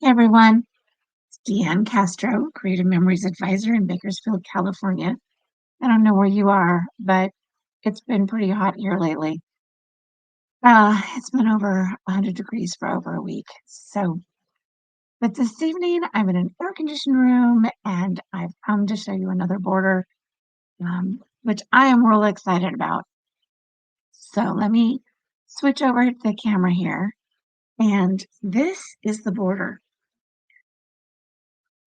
Hey everyone, it's Deanne Castro, Creative Memories Advisor in Bakersfield, California. I don't know where you are, but it's been pretty hot here lately. It's been over 100 degrees for over a week. But this evening I'm in an air-conditioned room and I've come to show you another border, which I am really excited about. So let me switch over to the camera here. And this is the border.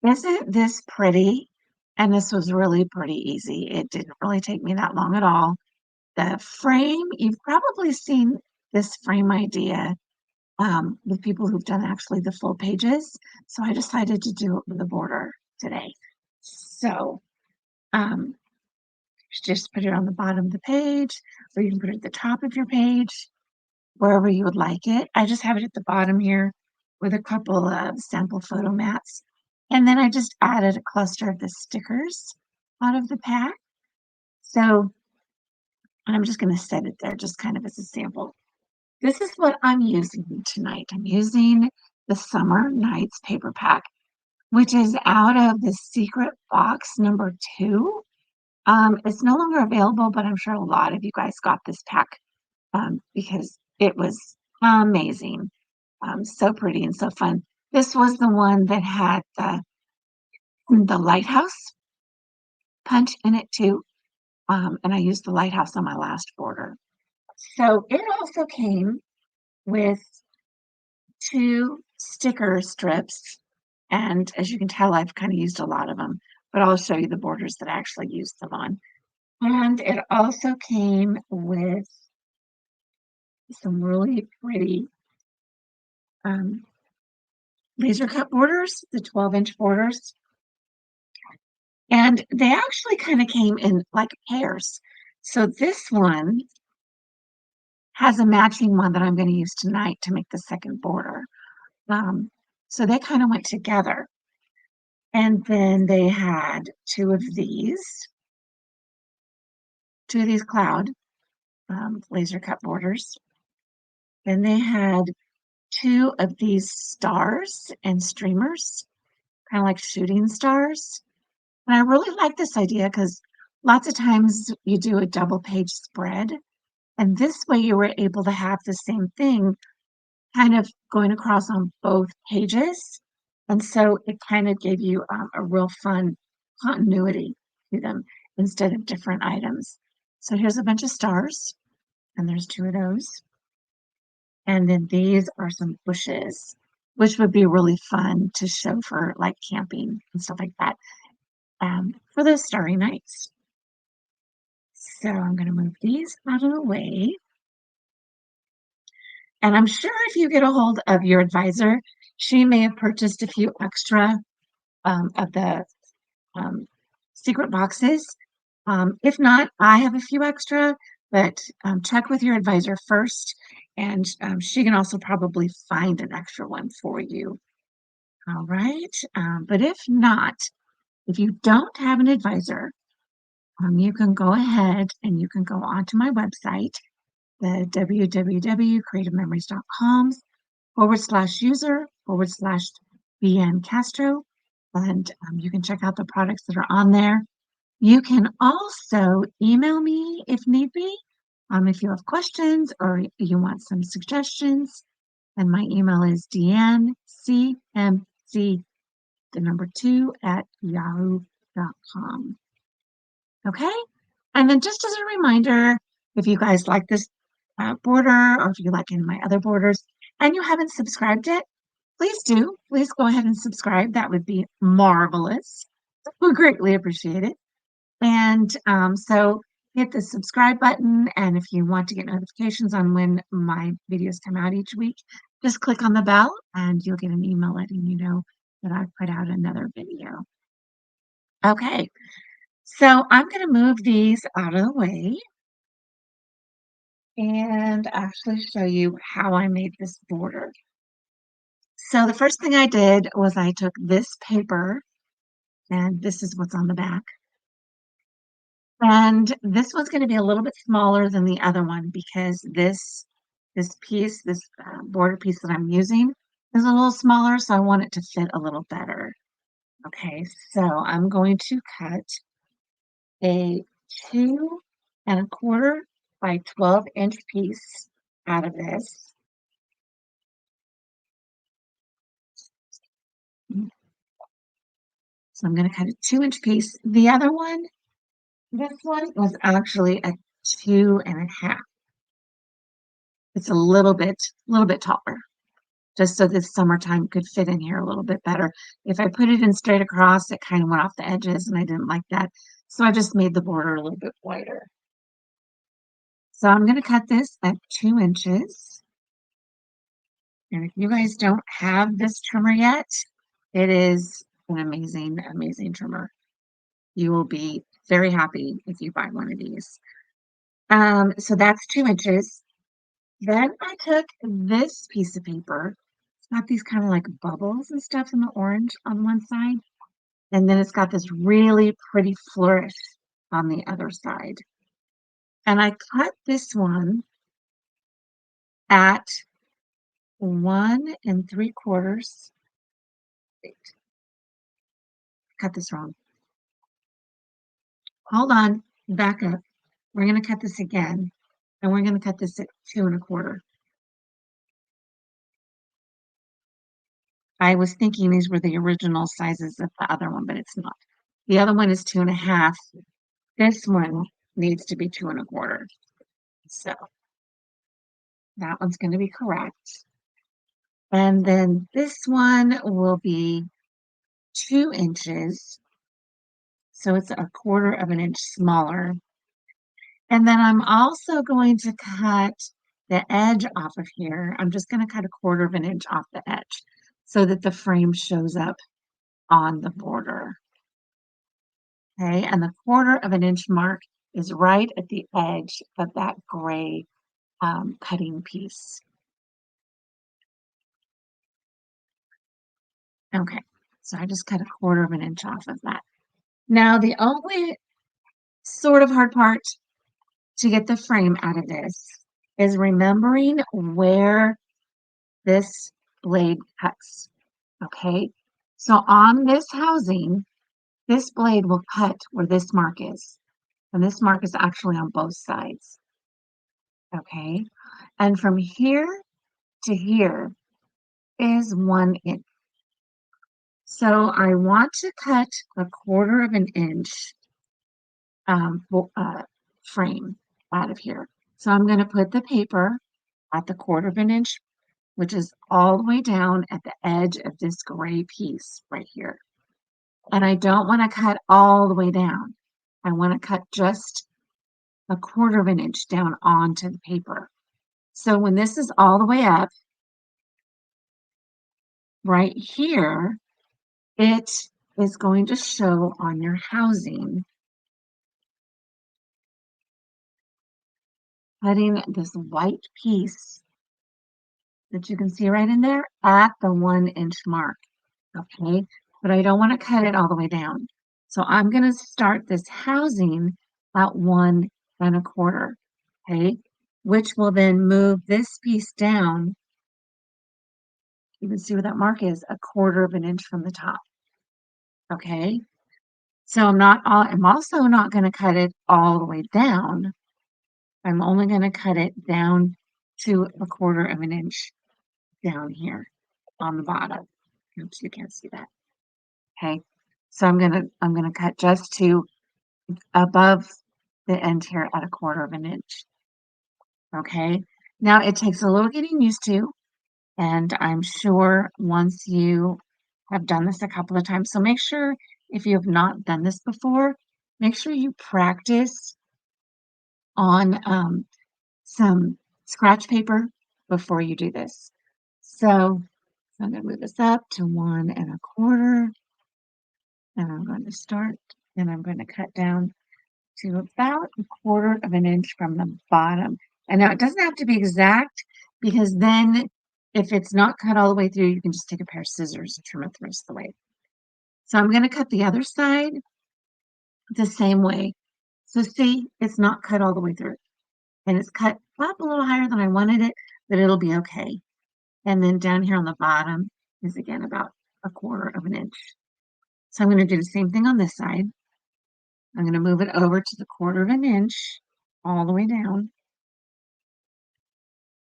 Isn't this pretty? And this was really pretty easy. It didn't really take me that long at all. The frame, you've probably seen this frame idea with people who've done actually the full pages. So I decided to do it with a border today. So um, just put it on the bottom of the page, or you can put it at the top of your page, wherever you would like it. I just have it at the bottom here with a couple of sample photo mats. And then I just added a cluster of the stickers out of the pack. So I'm just going to set it there just kind of as a sample. This is what I'm using tonight. I'm using the Summer Nights paper pack, which is out of the Secret Box number 2. It's no longer available, but I'm sure a lot of you guys got this pack because it was amazing. So pretty and so fun. This was the one that had the lighthouse punch in it too. And I used the lighthouse on my last border. So it also came with 2 sticker strips. And as you can tell, I've kind of used a lot of them, but I'll show you the borders that I actually used them on. And it also came with some really pretty um, laser cut borders, the 12-inch borders. And they actually kind of came in like pairs. So this one has a matching one that I'm going to use tonight to make the second border. So they kind of went together. And then they had two of these cloud laser cut borders. Then they had 2 of these stars and streamers, kind of like shooting stars. And I really like this idea because lots of times you do a double page spread, and this way you were able to have the same thing kind of going across on both pages. And so it kind of gave you a real fun continuity to them instead of different items. So here's a bunch of stars, and there's 2 of those. And then these are some bushes, which would be really fun to show for like camping and stuff like that for those starry nights. So I'm going to move these out of the way. And I'm sure if you get a hold of your advisor, she may have purchased a few extra of the um, secret boxes. If not, I have a few extra, but check with your advisor first, and she can also probably find an extra one for you. All right. But if not, if you don't have an advisor, you can go ahead and you can go onto my website, the www.creativememories.com /user/BN Castro, and you can check out the products that are on there. You can also email me if need be, if you have questions or you want some suggestions. And my email is dncmc, the number 2 at yahoo.com. Okay. And then just as a reminder, if you guys like this border or if you like any of my other borders and you haven't subscribed yet, please do. Please go ahead and subscribe. That would be marvelous. We greatly appreciate it. And so hit the subscribe button. And if you want to get notifications on when my videos come out each week, just click on the bell and you'll get an email letting you know that I've put out another video. Okay, so I'm going to move these out of the way and actually show you how I made this border. So the first thing I did was I took this paper, and this is what's on the back. And this one's going to be a little bit smaller than the other one because this piece, this border piece that I'm using is a little smaller, so I want it to fit a little better. Okay, so I'm going to cut a 2¼ by 12-inch piece out of this. So I'm going to cut a 2-inch piece. The other one, this one was actually a 2½. It's a little bit taller, just so this summertime could fit in here a little bit better. If I put it in straight across, it kind of went off the edges, and I didn't like that. So I just made the border a little bit wider. So I'm going to cut this at 2 inches. And if you guys don't have this trimmer yet, it is an amazing, amazing trimmer. You will be very happy if you buy one of these. So that's 2 inches. Then I took this piece of paper. It's got these kind of like bubbles and stuff in the orange on one side. And then it's got this really pretty flourish on the other side. And I cut this one at 1¾ Wait, cut this wrong. Hold on, back up. We're going to cut this again, and we're going to cut this at 2¼ I was thinking these were the original sizes of the other one, but it's not. The other one is 2½. This one needs to be 2¼ So that one's going to be correct. And then this one will be 2 inches. So it's 1/4 inch smaller. And then I'm also going to cut the edge off of here. I'm just going to cut 1/4 inch off the edge so that the frame shows up on the border. Okay, and the 1/4 inch mark is right at the edge of that gray cutting piece. Okay, so I just cut 1/4 inch off of that. Now, the only sort of hard part to get the frame out of this is remembering where this blade cuts. Okay, so on this housing, this blade will cut where this mark is. And this mark is actually on both sides. Okay, and from here to here is 1 inch. So I want to cut 1/4 inch frame out of here. So I'm going to put the paper at the 1/4 inch, which is all the way down at the edge of this gray piece right here. And I don't want to cut all the way down. I want to cut just 1/4 inch down onto the paper. So when this is all the way up, right here, it is going to show on your housing, cutting this white piece that you can see right in there at the 1 inch mark. Okay, but I don't want to cut it all the way down. So I'm going to start this housing at 1¼ okay, which will then move this piece down. You can see where that mark is, 1/4 inch from the top. Okay, so I'm also not going to cut it all the way down. I'm only going to cut it down to 1/4 inch down here on the bottom. Oops, you can't see that. Okay, so I'm gonna cut just to above the end here at 1/4 inch. Okay, now it takes a little getting used to, and I'm sure once you have done this a couple of times, so make sure if you have not done this before, make sure you practice on some scratch paper before you do this. So I'm going to move this up to 1¼ and I'm going to start and I'm going to cut down to about 1/4 inch from the bottom. And now it doesn't have to be exact because then if it's not cut all the way through, you can just take a pair of scissors and trim it the rest of the way. So I'm going to cut the other side the same way. So see, it's not cut all the way through and it's cut up a little higher than I wanted it, but it'll be okay. And then down here on the bottom is again about 1/4 inch. So I'm going to do the same thing on this side. I'm going to move it over to the 1/4 inch all the way down.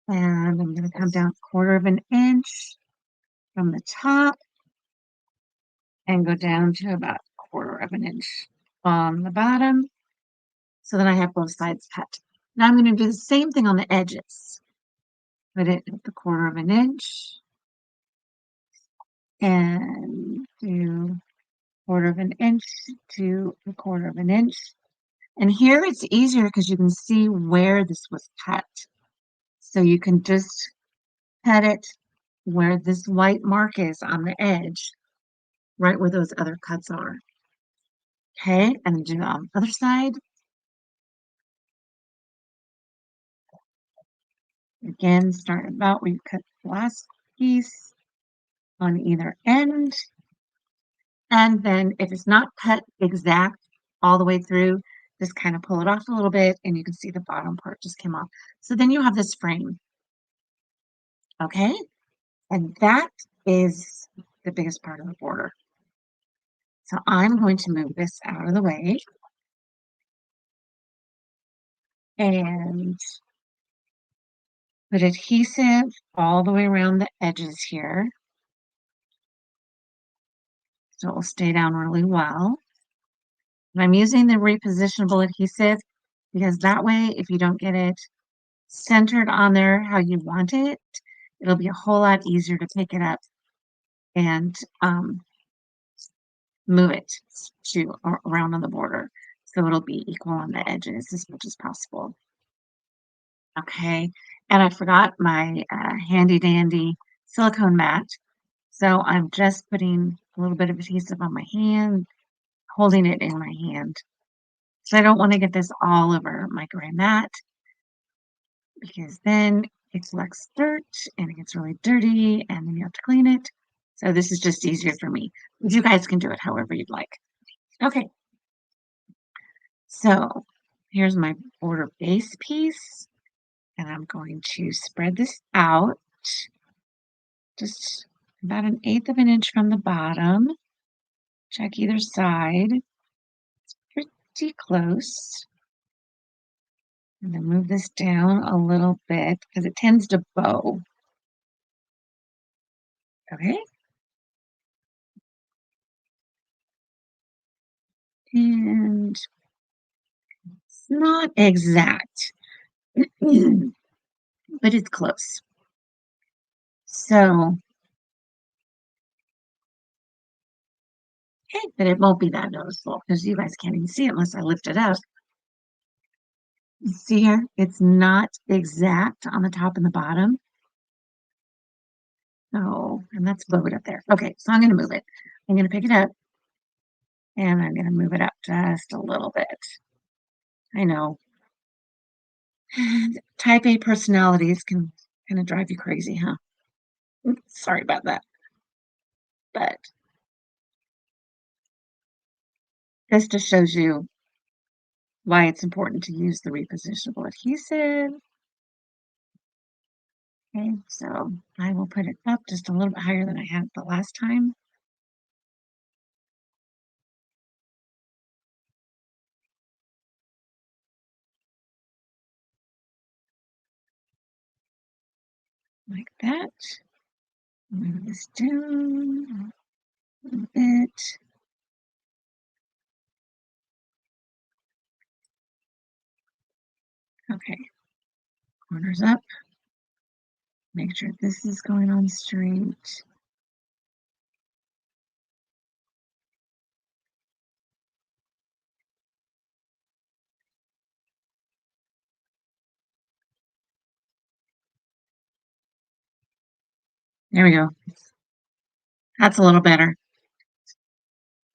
And I'm going to come down 1/4 inch from the top and go down to about 1/4 inch on the bottom. So then I have both sides cut. Now I'm going to do the same thing on the edges. Put it at the 1/4 inch and do 1/4 inch to 1/4 inch. And here it's easier because you can see where this was cut. So you can just cut it where this white mark is on the edge, right where those other cuts are. Okay, and do the other side. Again, start about where you cut the last piece on either end. And then if it's not cut exact all the way through, just kind of pull it off a little bit and you can see the bottom part just came off. So then you have this frame, okay? And that is the biggest part of the border. So I'm going to move this out of the way and put adhesive all the way around the edges here. So it will stay down really well. And I'm using the repositionable adhesive because that way, if you don't get it centered on there how you want it, it'll be a whole lot easier to pick it up and move it to around on the border. So it'll be equal on the edges as much as possible. Okay, and I forgot my handy dandy silicone mat. So I'm just putting a little bit of adhesive on my hand, holding it in my hand. So I don't want to get this all over my gray mat because then it collects dirt and it gets really dirty and then you have to clean it. So this is just easier for me. But you guys can do it however you'd like. Okay, so here's my border base piece and I'm going to spread this out just about 1/8 inch from the bottom. Check either side. It's pretty close. And then move this down a little bit because it tends to bow. Okay. And it's not exact, but it's close. So, okay, but it won't be that noticeable because you guys can't even see it unless I lift it up. See here, it's not exact on the top and the bottom. So, and that's bowed up there. Okay, so I'm going to move it. I'm going to pick it up and I'm going to move it up just a little bit. I know. Type A personalities can kind of drive you crazy, huh? Sorry about that. But this just shows you why it's important to use the repositionable adhesive. Okay, so I will put it up just a little bit higher than I had the last time. Like that. Move this down a little bit. Okay, corners up. Make sure this is going on straight. There we go. That's a little better.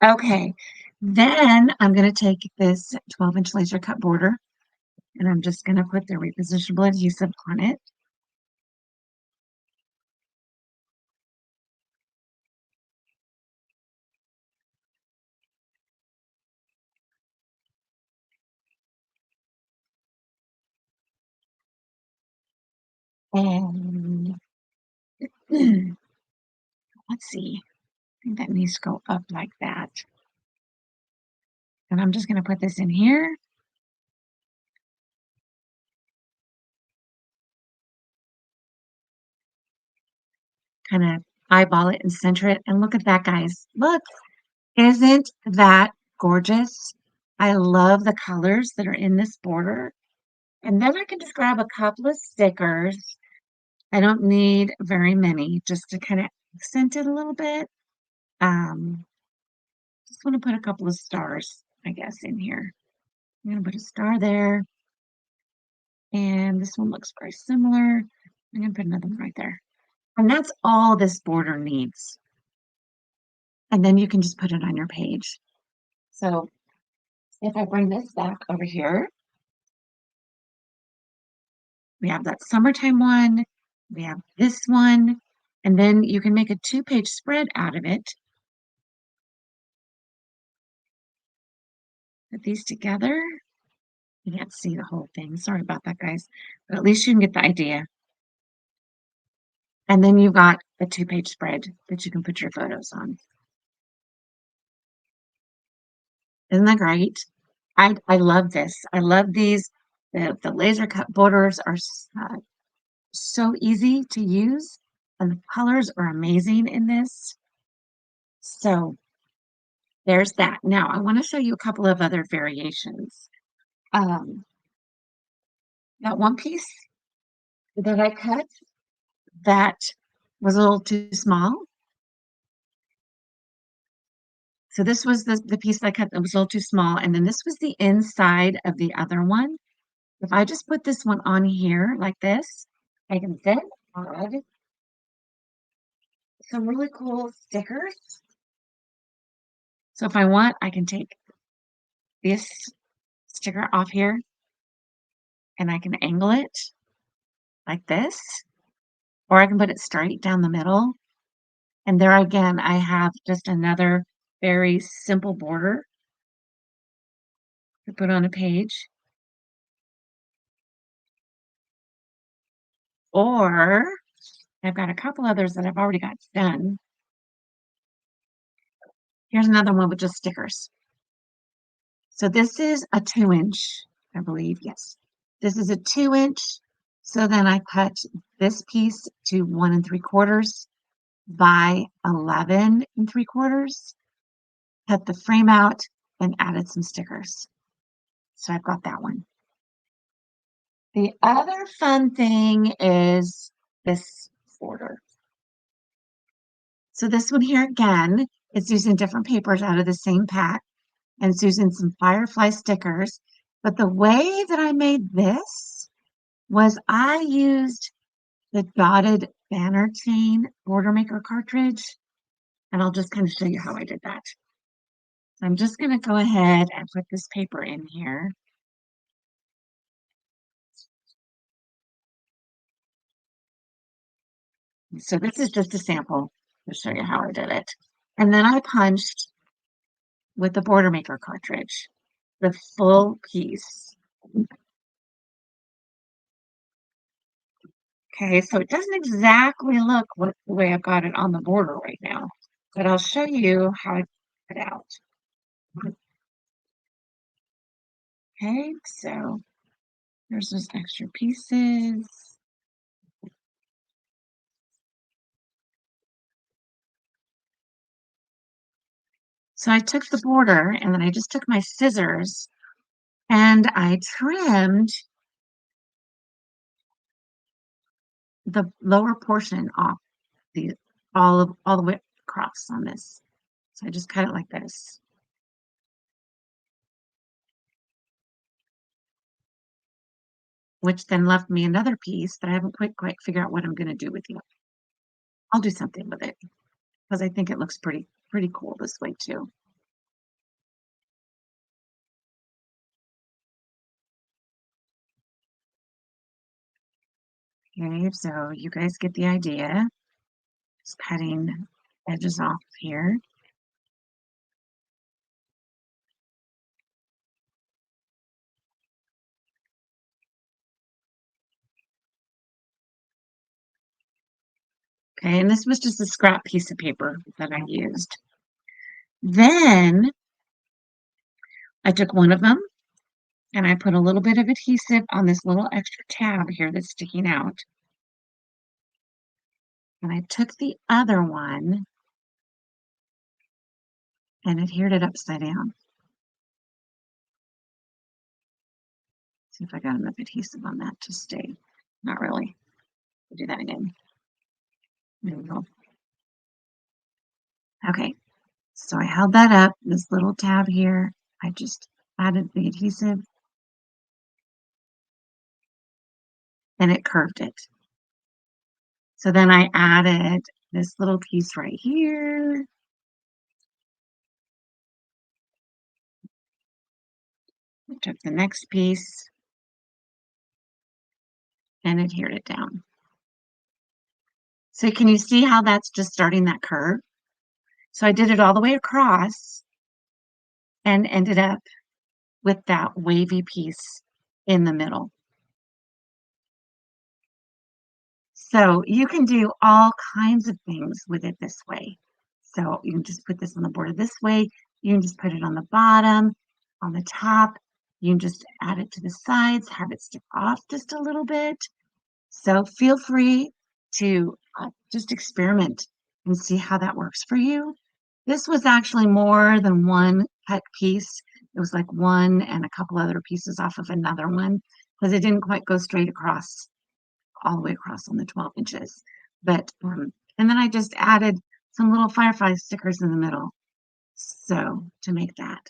Okay, then I'm going to take this 12-inch laser cut border and I'm just going to put the repositionable adhesive on it. And Let's see. I think that needs to go up like that. And I'm just going to put this in here. Kind of eyeball it and center it. And look at that, guys. Look, isn't that gorgeous? I love the colors that are in this border. And then I can just grab a couple of stickers. I don't need very many, just to kind of accent it a little bit. Um, just want to put a couple of stars, I guess, in here. I'm going to put a star there. And this one looks very similar. I'm going to put another one right there. And that's all this border needs. And then you can just put it on your page. So if I bring this back over here, we have that summertime one, we have this one, and then you can make a 2-page spread out of it. Put these together. You can't see the whole thing. Sorry about that, guys. But at least you can get the idea. And then you've got a 2-page spread that you can put your photos on. Isn't that great? I love this. I love these. The laser cut borders are so easy to use, and the colors are amazing in this. So there's that. Now I want to show you a couple of other variations. Um, that one piece that I cut that was a little too small. So this was the piece that I cut that was a little too small, and then this was the inside of the other one. If I just put this one on here like this, I can then add some really cool stickers. So if I want, I can take this sticker off here and I can angle it like this, or I can put it straight down the middle. And there again, I have just another very simple border to put on a page. Or I've got a couple others that I've already got done. Here's another one with just stickers. So this is a 2-inch, I believe. Yes. This is a 2-inch. So then I cut this piece to 1 3/4 by 11 3/4. Cut the frame out and added some stickers. So I've got that one. The other fun thing is this border. So this one here again is using different papers out of the same pack, and it's using some firefly stickers. But the way that I made this was I used the dotted banner chain border maker cartridge, and I'll just kind of show you how I did that. So I'm just going to go ahead and put this paper in here. So this is just a sample to show you how I did it. And then I punched with the border maker cartridge, the full piece. Okay, so it doesn't exactly look the way I've got it on the border right now, but I'll show you how I put it out. Okay, so there's those extra pieces. So I took the border and then I just took my scissors and I trimmed the lower portion off the all the way across on this. So I just cut it like this. Which then left me another piece that I haven't quite figured out what I'm going to do with yet. I'll do something with it because I think it looks pretty cool this way too. Okay, so you guys get the idea. Just cutting edges off here. Okay, and this was just a scrap piece of paper that I used. Then I took one of them and I put a little bit of adhesive on this little extra tab here that's sticking out. And I took the other one and adhered it upside down. See if I got enough adhesive on that to stay. Not really. I'll do that again. There we go. Okay, so I held that up, this little tab here. I just added the adhesive and it curved it. So then I added this little piece right here. I took the next piece and adhered it down. So can you see how that's just starting that curve? So I did it all the way across and ended up with that wavy piece in the middle. So you can do all kinds of things with it this way. So you can just put this on the border this way. You can just put it on the bottom, on the top. You can just add it to the sides, have it stick off just a little bit. So feel free to just experiment and see how that works for you. This was actually more than one cut piece. It was like one and a couple other pieces off of another one because it didn't quite go straight across all the way across on the 12 inches. But, and then I just added some little firefly stickers in the middle. So to make that.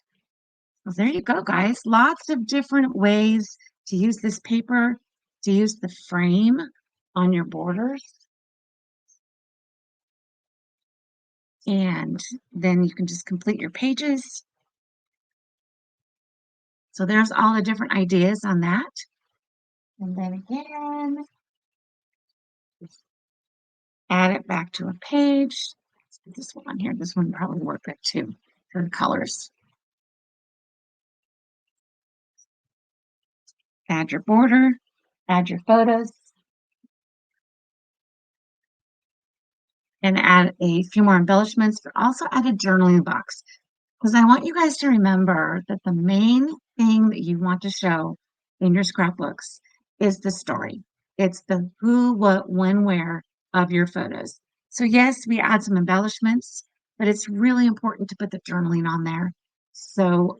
Well, there you go, guys. Lots of different ways to use this paper, to use the frame on your borders. And then you can just complete your pages. So there's all the different ideas on that. And then again, just add it back to a page. Let's put this one on here. This one probably work good too for the colors. Add your border, add your photos, and add a few more embellishments, but also add a journaling box. Because I want you guys to remember that the main thing that you want to show in your scrapbooks is the story. It's the who, what, when, where of your photos. So yes, we add some embellishments, but it's really important to put the journaling on there. So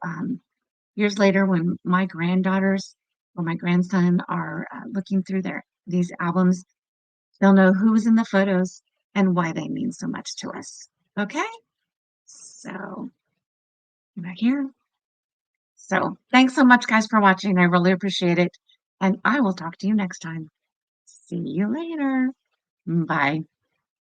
years later, when my granddaughters or my grandson are looking through these albums, they'll know who was in the photos and why they mean so much to us. Okay, so back here. So thanks so much, guys, for watching. I really appreciate it. And I will talk to you next time. See you later. Bye.